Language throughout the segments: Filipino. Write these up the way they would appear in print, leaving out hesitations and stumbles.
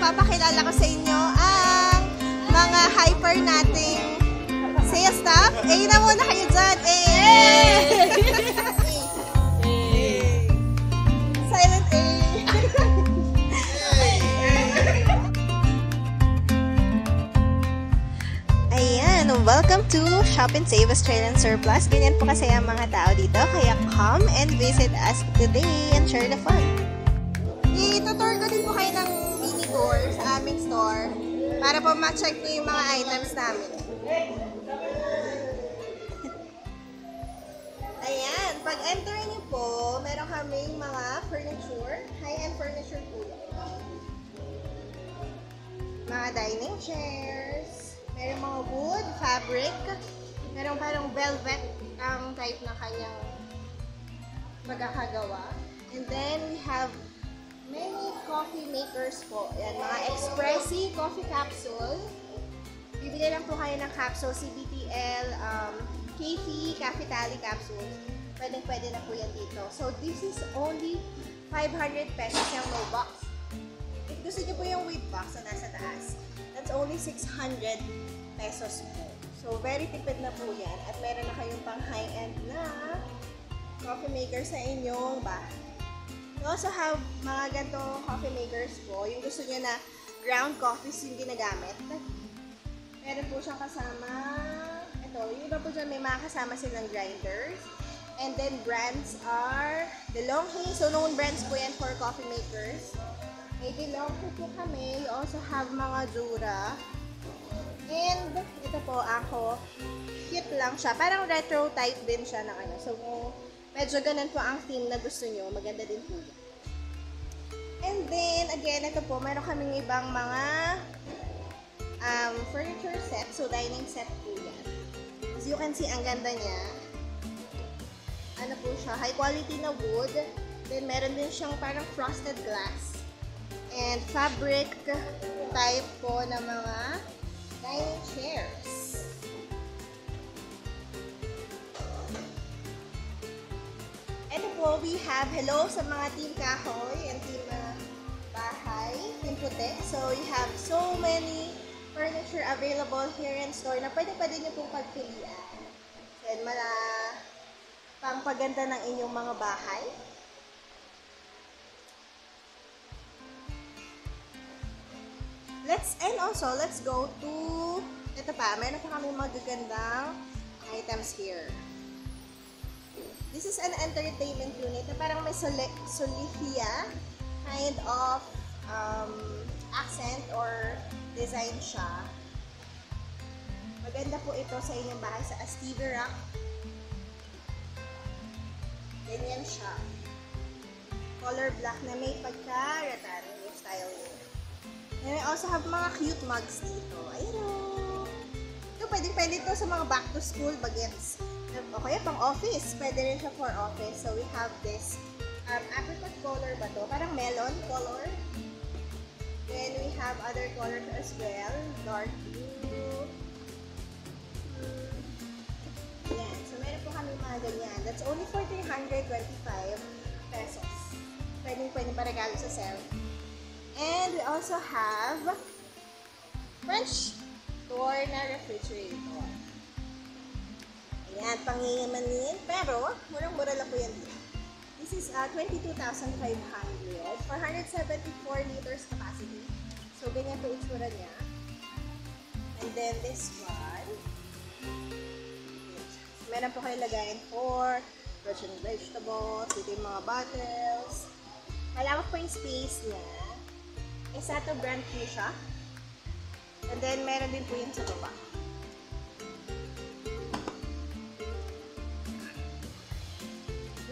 ipapakilala ko sa inyo ang mga hyper nating sales staff. Na muna kayo dyan. Silent A. Ayan, welcome to Shop and Save Australian Surplus. Ganyan po kasi ang mga tao dito. Kaya come and visit us today and share the fun. Itutour ko din po kayo ng mini tour sa aming store para po ma-check nyo yung mga items namin. Ayan, pag enter nyo po, meron kaming mga furniture, high-end furniture po. Mga dining chairs, meron mga wood, fabric, meron parang velvet ang type na kanyang magkakagawa. And then we have many coffee makers po. Ayan, mga Expressi coffee capsule. Bibili lang po kayo ng capsule, CBTL, KFI, Cafetali capsule. Pwede na po yan dito. So, this is only 500 pesos yung no box. If gusto nyo po yung with box na nasa taas, that's only 600 pesos po. So, very tipid na po yan. At meron na kayong pang high-end na coffee maker sa inyong bahay. We also have mga ganitong coffee makers po. Yung gusto nyo na ground coffees yung ginagamit. Meron po siyang kasama, ito, yung iba po dyan may mga kasama silang grinders. And then brands are DeLonghi. So known brands po yan for coffee makers. May DeLonghi po kami. We also have mga Jura. And ito po ako, cute lang siya. Parang retro type din siya ng ano. So medyo ganun po ang theme na gusto nyo. Maganda din po yan. And then, again, ito po, meron kaming ibang mga furniture set. So, dining set po yan. As you can see, ang ganda niya. Ano po siya? High quality na wood. Then, meron din siyang parang frosted glass. And fabric type po na mga dining chairs. Ito po, we have hello sa mga team kahoy and team bahay, team puti. So, you have so many furniture available here in store na pwede nyo pong pagpilian. Then, pangpaganda ng inyong mga bahay. Let's go to, ito pa, meron pa kami magagandang items here. This is an entertainment unit na parang may solihiya kind of accent or design siya. Maganda po ito sa inyong bahay sa TV rack. Ganyan siya. Color black na may pagka-ratan yung style niya. And I also have mga cute mugs dito. Ayun o. Ito, pwede ito sa mga back to school bagets. O kaya pang office. Pwede rin siya for office. So we have this apricot color ba to? Parang melon color. Then we have other colors as well. Dark blue. Ayan. So meron po kami mga ganyan. That's only for 325 pesos. Pwede pa regalo sa sale. And we also have French door na refrigerator. Ayan, pangingimanin. Pero, murang-mura lang po yan dito. This is 22,500. 474 liters capacity. So, ganyan po itsura niya. And then, this one. Meron po kayo lagayan for frozen vegetables, ito yung mga bottles. Malawak po yung space niya. Isato brand po siya. And then, meron din po yung sa baba.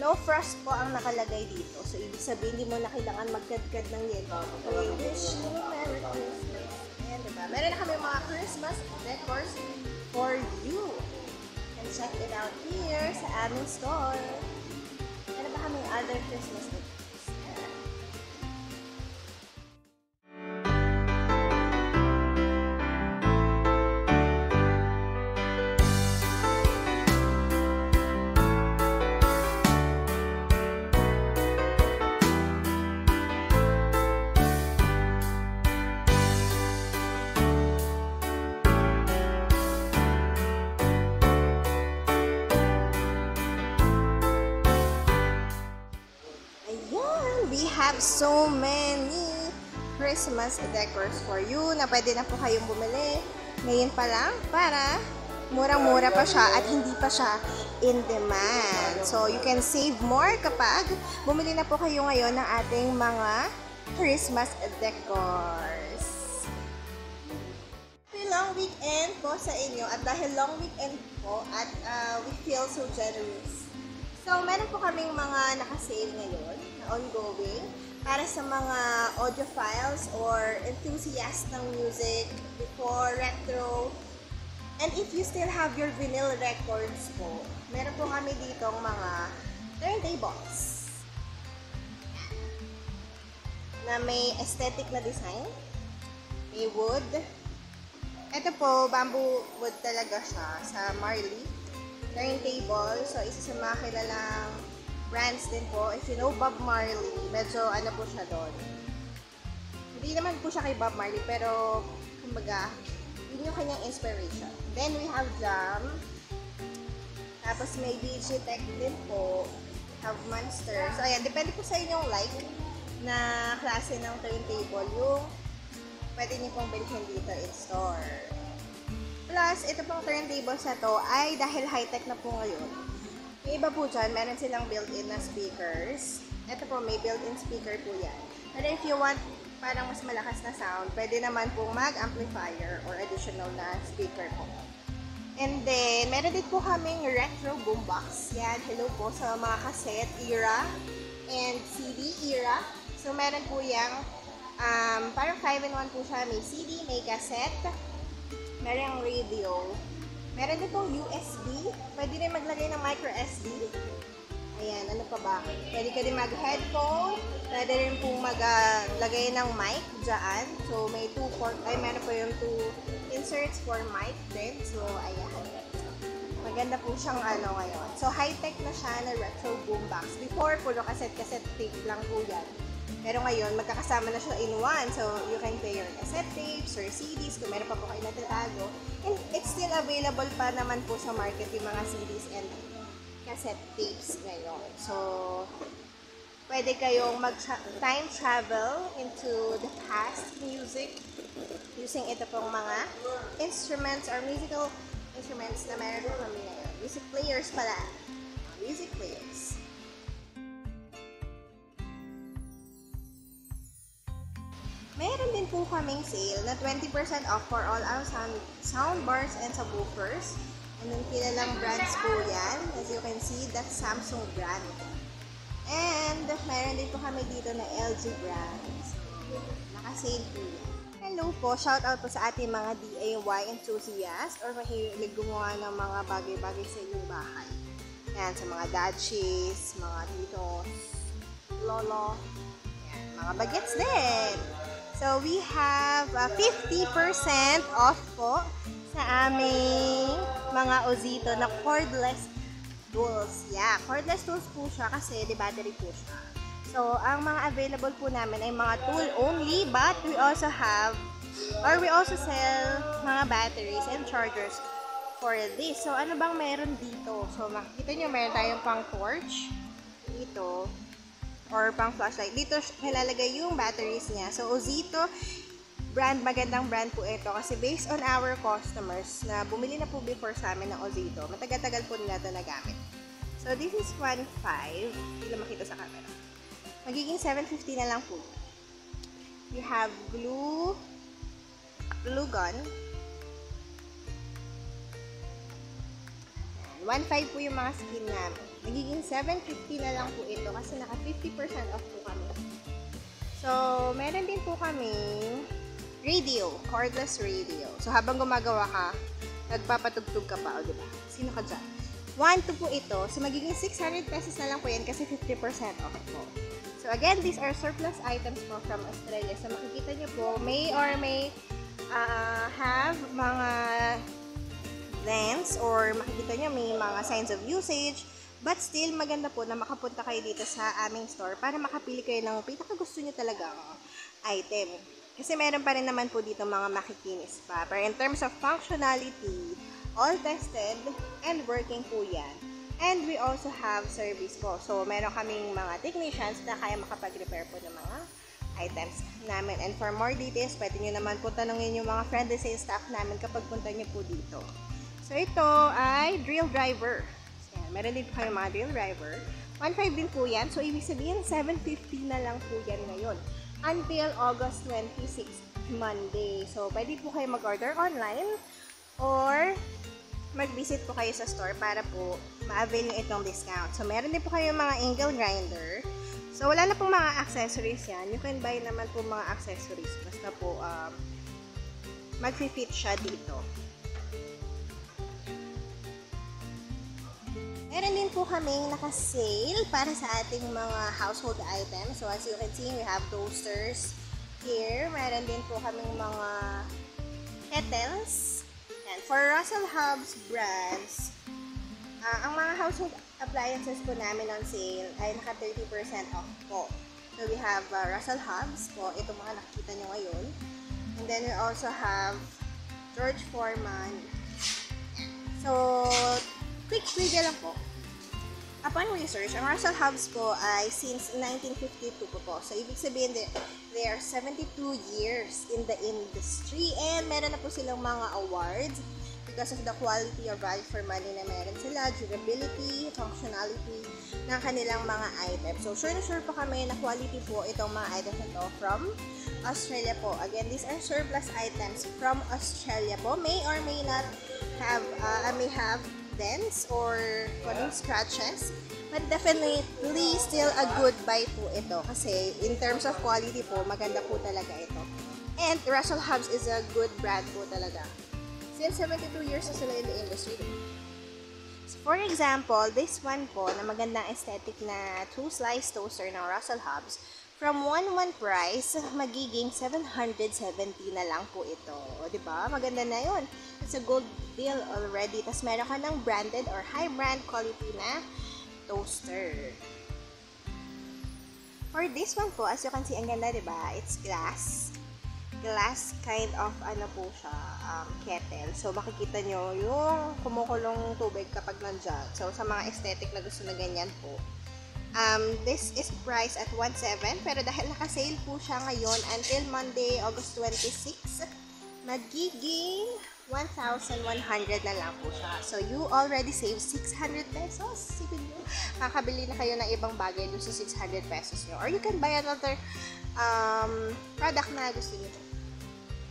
No frost po ang nakalagay dito. So, ibig sabihin, hindi mo na kailangan magkadkad ng yelo. Okay, wish you Merry Christmas. Ayan, diba? Meron na kami mga Christmas decors for you. And check it out here sa aming store. Meron pa kami other Christmas decors. have so many Christmas decors for you na pwede na po kayong bumili ngayon pa lang para murang-mura pa siya at hindi pa siya in demand. So, you can save more kapag bumili na po kayo ngayon ng ating mga Christmas decors. Happy long weekend po sa inyo at dahil long weekend po at we feel so generous. So, meron po kaming mga nakasale ngayon na ongoing para sa mga audiophiles or enthusiasts ng music before retro. And if you still have your vinyl records po, meron po kami ditong mga turntables na may aesthetic na design, may wood. Ito po, bamboo wood talaga siya sa Marley turntable. So, isa sa mga kilalang brands din po. If you know Bob Marley, medyo ano po siya doon. Hindi naman po siya kay Bob Marley, pero kumbaga, yun yung kanyang inspiration. Then we have Jam. Tapos may Digitech din po. Have Monster. So, ayan, depende po sa inyong like na klase ng turntable yung pwede niyo pong bilhin dito in store. Plus, ito pong turntables na to ay dahil high-tech na po ngayon. Yung iba po dyan, meron silang built-in na speakers. Ito po, may built-in speaker po yan. Pero if you want parang mas malakas na sound, pwede naman pong mag-amplifier or additional na speaker po. And then, meron din po kaming retro boombox. Yan, hello po sa mga cassette era and CD era. So, meron po yung parang 5-in-1 po siya. May CD, may cassette, meron radio. Meron din pong USB. Pwede rin maglagay ng micro SD. Ayan, ano pa ba? Pwede ka din mag-headphone. Pwede rin pong maglagay ng mic dyan. So, may meron po yung 2 inserts for mic din. So, ayan. Maganda po siyang ano ngayon. So, high-tech na siya na retro boombox. Before, puro cassette tape lang po yan. Pero ngayon, magkakasama na siya in one. So, you can play your cassette tapes or CDs kung meron pa po kayo natatago. And it's still available pa naman po sa market yung mga CDs and cassette tapes ngayon. So, pwede kayong mag-time travel into the past music using ito pong mga instruments or musical instruments na meron po kami ngayon. Music players pala. Music players. Meron din po kaming sale na 20% off for all our soundbars and subwoofers. And then kilalang brands po yan. As you can see, that's Samsung brand. And meron din po kami dito na LG brands. Naka-sale po yan. Hello po, shout out po sa ating mga DIY enthusiasts or mahilig gumawa ng mga bagay-bagay sa inyong bahay. Yan, sa mga dadshis, mga titos, lolo, yan, mga bagets din. So, we have 50% off po sa aming mga Ozito na cordless tools. Yeah, cordless tools po siya kasi di battery po siya. So, ang mga available po namin ay mga tool only, but we also sell mga batteries and chargers for this. So, ano bang meron dito? So, makikita nyo, meron tayong pang torch dito or pang flashlight. Dito nilalagay yung batteries niya. So, Ozito brand, magandang brand po ito kasi based on our customers na bumili na po before sa amin ng Ozito, matagal-tagal po nila ito nagamit. So, this is 1.5. Hindi lang makita sa camera. Magiging 750 na lang po. We have glue gun. 1.5 po yung mga skin namin. Magiging 750 na lang po ito kasi naka 50% off po kami. So, meron din po kami radio, cordless radio. So, habang gumagawa ka, nagpapatugtog ka pa, o diba? Sino ka dyan? 1.2 po ito. So, magiging 600 pesos na lang po yan kasi 50% off po. So, again, these are surplus items po from Australia. So, makikita nyo po, may have mga lens or makikita nyo may mga signs of usage. But still, maganda po na makapunta kayo dito sa aming store para makapili kayo ng pinakagusto nyo talagang item. Kasi meron pa rin naman po dito mga makikinis pa. Pero in terms of functionality, all tested and working po yan. And we also have service po. So, meron kaming mga technicians na kaya makapag-repair po ng mga items namin. And for more details, pwede nyo naman po tanungin yung mga friendly sales staff namin kapag punta nyo po dito. So, ito ay drill driver. So, yan. Meron din po kayo mga drill driver. 1.5 din po yan. So, ibig sabihin, 7.50 na lang po yan ngayon. Until August 26, Monday. So, pwede po kayo mag-order online or mag-visit po kayo sa store para po ma-avail nyo itong discount. So, meron din po kayo mga angle grinder. So, wala na pong mga accessories yan. You can buy naman po mga accessories. Basta po, mag-fit siya dito. Meron din po kaming naka-sale para sa ating mga household items. So, as you can see, we have toasters here. Meron din po kaming mga kettles. And for Russell Hobbs brands, ang mga household appliances po namin on sale ay naka 30% off po. So we have Russell Hobbs po, itong mga nakikita nyo ngayon. And then we also have George Foreman. So, quick trivia lang po. Upon research, ang Russell Hobbs po ay since 1952 po. So, ibig sabihin, they are 72 years in the industry and meron na po silang mga awards because of the quality or value for money na meron sila, durability, functionality ng kanilang mga items. So, sure na sure po kami na quality po itong mga items na to from Australia po. Again, these are surplus items from Australia po. May or may not have, may have dents or scratches, but definitely still a good buy po ito kasi in terms of quality po, maganda po talaga ito. And Russell Hobbs is a good brand po talaga. Since 72 years na sila in the industry. So for example, this one po na magandang aesthetic na 2-slice toaster ng Russell Hobbs, from 1.1 price, magiging 770 na lang po ito. O, diba? Maganda na yun. It's a gold deal already. Tapos meron ka ng branded or high brand quality na toaster. For this one po, as you can see, ang ganda, diba? It's glass. Glass kind of, ano po siya, kettle. So, makikita nyo yung kumukulong tubig kapag nandyan. So, sa mga aesthetic na gusto na ganyan po. This is priced at 1.7 pero dahil naka-sale po siya ngayon until Monday, August 26, magiging 1,100 na lang po siya. So, you already saved 600 pesos. Sipin nyo, kakabili na kayo ng ibang bagay dun sa 600 pesos nyo. Or you can buy another product na gusto nyo.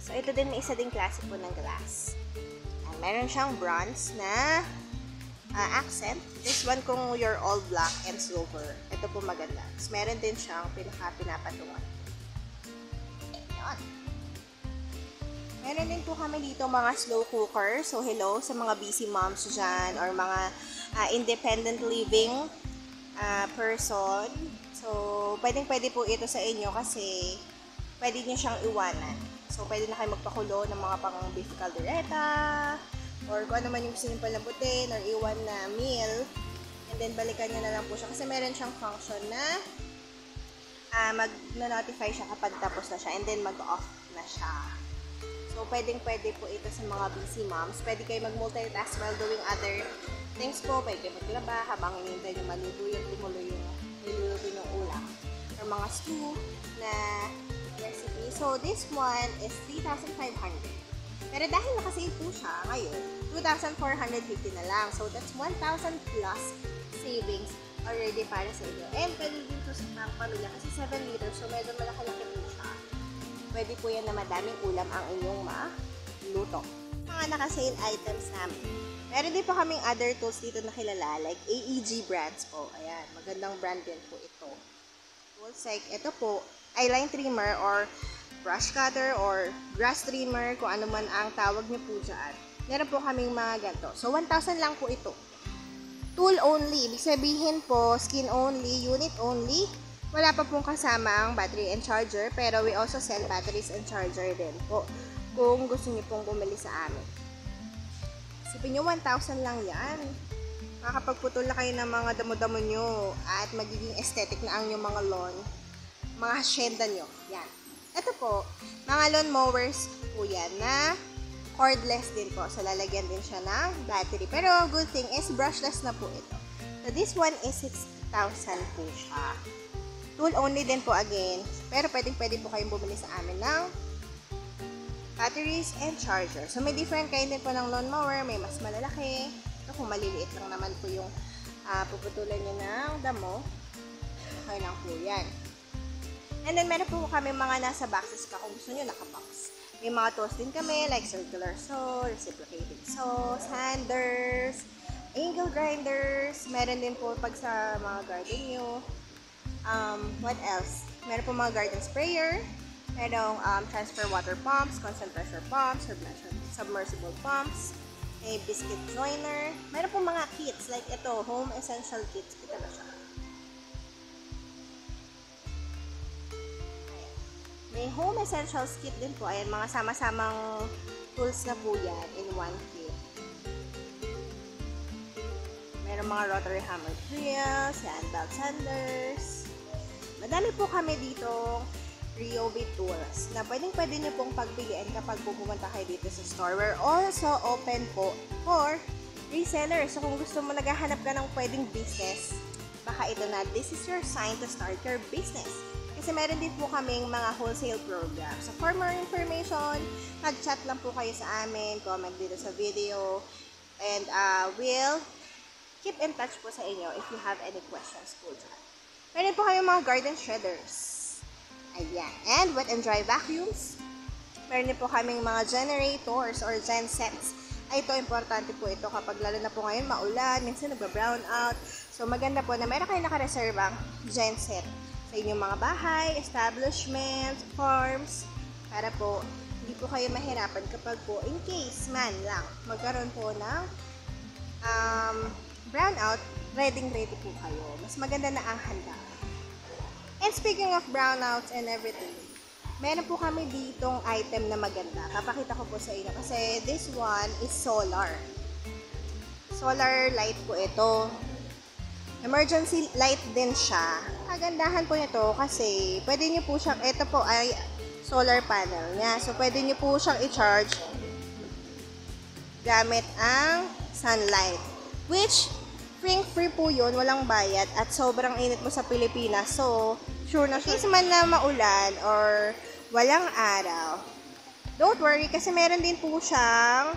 So, ito din, may isa din klase po ng glass. Meron siyang bronze na accent. This one kung you're all black and silver. Ito po maganda. Tapos meron din siyang pinaka-pinapatungan. Yan. Meron din po kami dito mga slow cooker. So hello sa mga busy moms dyan or mga independent living person. So pwedeng-pwede po ito sa inyo kasi pwede nyo siyang iwanan. So pwede na kayo magpakulo ng mga pang beef caldereta or kung ano man yung gusto nyo palambutin or iwan na meal, and then balikan nyo na lang po siya kasi meron siyang function na mag-notify siya kapag tapos na siya and then mag-off na siya. So, pwedeng-pwede po ito sa mga busy moms. Pwede kayo mag-multitask while doing other things po. Pwede kayo maglaba habang hinihintay nyo maluto yung niluluto yung ulam. Or mga stew na recipe. So, this one is 3,500. Pero dahil nakasave po siya ngayon, 2,450 na lang. So, that's 1,000 plus savings already para sa inyo. And pwede din po sa mga pamilya kasi 7 liters. So, medyo malaki-laki po siya. Pwede po yan na madaming ulam ang inyong maluto. Mga nakasale items namin. Meron din po kaming other tools dito na kilala, like AEG brands po. Ayan, magandang brand din po ito. Tools like, ito po, eyeline trimmer or brush cutter or grass trimmer, kung ano man ang tawag niyo po dyan. Meron po kaming mga ganito. So, 1,000 lang po ito. Tool only. Ibig sabihin po, skin only, unit only. Wala pa pong kasama ang battery and charger, pero we also sell batteries and charger din po kung gusto niyo pong bumili sa amin. Isipin nyo, 1,000 lang yan. Makakapagputol na kayo ng mga damo-damo nyo at magiging aesthetic na ang inyong mga lawn, mga hacienda nyo. Yan. Ito po, mga lawn mowers po yan na cordless din po. So, lalagyan din siya ng battery. Pero, good thing is, brushless na po ito. So this one is 6,000 po siya. Tool only din po again. Pero pwede po kayong bumili sa amin ng batteries and charger. So may different kind din po ng lawnmower. May mas malalaki. Ito kung maliliit lang naman po yung puputulan nyo ng damo. Okay lang po yan. And then meron po kami mga nasa boxes pa kung gusto nyo nakabox. May mga tools din kami like circular saw, reciprocating saw, sanders, angle grinders. Meron din po pag sa mga garden nyo. What else? Meron po mga garden sprayer. Merong transfer water pumps, constant pressure pumps, submersible pumps. May biscuit joiner. Meron po mga kits like ito, home essential kits. Ito na siya. May home essentials kit din po. Ayan, mga sama-samang tools na po yan in one kit. Meron mga rotary hammer drills, hand belt sanders. Madami po kami dito Ryobi tools na pwede nyo pong pagpilian kapag pumunta kayo dito sa store. We're also open po for resellers. So kung gusto mo naghahanap ka ng pwedeng business, baka ito na, this is your sign to start your business. Kasi meron din po kaming mga wholesale program. So for more information, mag-chat lang po kayo sa amin, comment dito sa video, and we'll keep in touch po sa inyo if you have any questions po dyan. Meron po kayong mga garden shredders. Ayan. And wet and dry vacuums. Meron din po kaming mga generators or gensets. Ay, ito, importante po ito kapag lalo na po ngayon maulan, minsan nagba-brown out. So maganda po na meron kayong nakareservang genset sa inyong mga bahay, establishments, farms, para po hindi po kayo mahirapan kapag po in case man lang magkaroon po ng brownout, ready po kayo. Mas maganda na ang handa. And speaking of brownouts and everything, meron po kami ditong item na maganda. Papakita ko po sa inyo kasi this one is solar. Solar light po ito. Emergency light din siya. Kagandahan po nito kasi pwede nyo po siyang, ito po ay solar panel niya. So, pwede nyo po siyang i-charge gamit ang sunlight. Which, free po yun, walang bayad at sobrang init mo sa Pilipinas. So, sure na case man na maulan or walang araw, don't worry kasi meron din po siyang,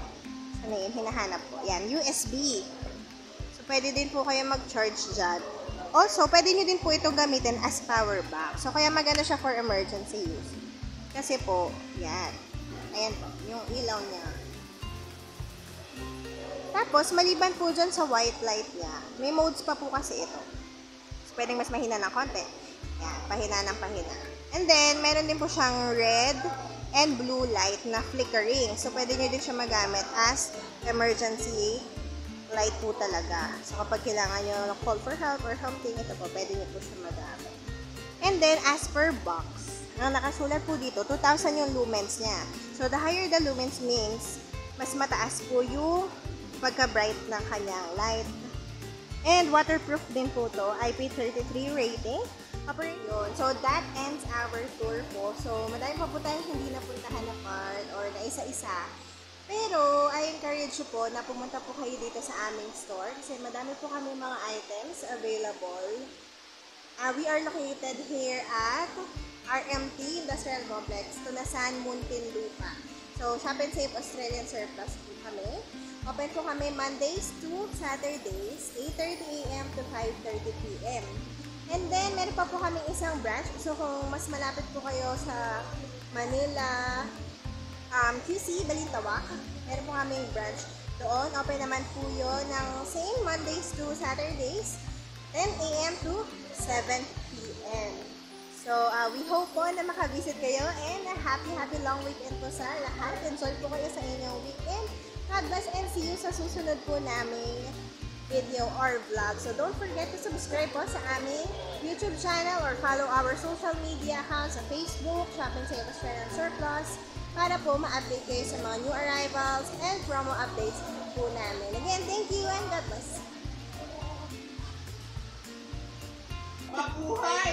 ano yun, hinahanap po. Yan, USB. Pwede din po kayo mag-charge dyan. Also, pwede nyo din po ito gamitin as power bank. So, kaya maganda siya for emergency use. Kasi po, yan. Ayan po, yung ilaw niya. Tapos, maliban po dyan sa white light niya, may modes pa po kasi ito. So, pwedeng mas mahina ng konti. Yan, pahina ng pahina. And then, meron din po siyang red and blue light na flickering. So, pwede nyo din siya magamit as emergency light po talaga. So, kapag kailangan nyo ng call for help or something, ito po, pwede nyo po siya magamit. And then, as per box, ang nakasulat po dito, 2,000 yung lumens niya. So, the higher the lumens means, mas mataas po yung pagka-bright ng kanyang light. And waterproof din po to, IP33 rating. Yun. So, that ends our tour po. So, madami pa po tayong hindi napuntahan na part or na isa-isa. Pero, I encourage you po na pumunta po kayo dito sa aming store kasi madami po kami mga items available. We are located here at RMT Industrial Complex, Tunasan, Muntinlupa. So, Shop and Save Australian Surplus po kami. Open po kami Mondays to Saturdays, 8:30 AM to 5:30 PM. And then, meron pa po kami isang branch. So, kung mas malapit po kayo sa Manila, QC, Balintawak, meron po kaming branch doon. Open naman po yun ng same Mondays to Saturdays, 10 AM to 7 PM. So, we hope po na makavisit kayo and a happy long weekend po sa lahat. Enjoy po kayo sa inyong weekend. God bless and see you sa susunod po naming video or vlog. So, don't forget to subscribe po sa aming YouTube channel or follow our social media accounts sa Facebook, Shop and Save Australian Surplus, para po ma-update kayo sa mga new arrivals and promo updates po namin. Again, thank you and God bless. Mabuhay!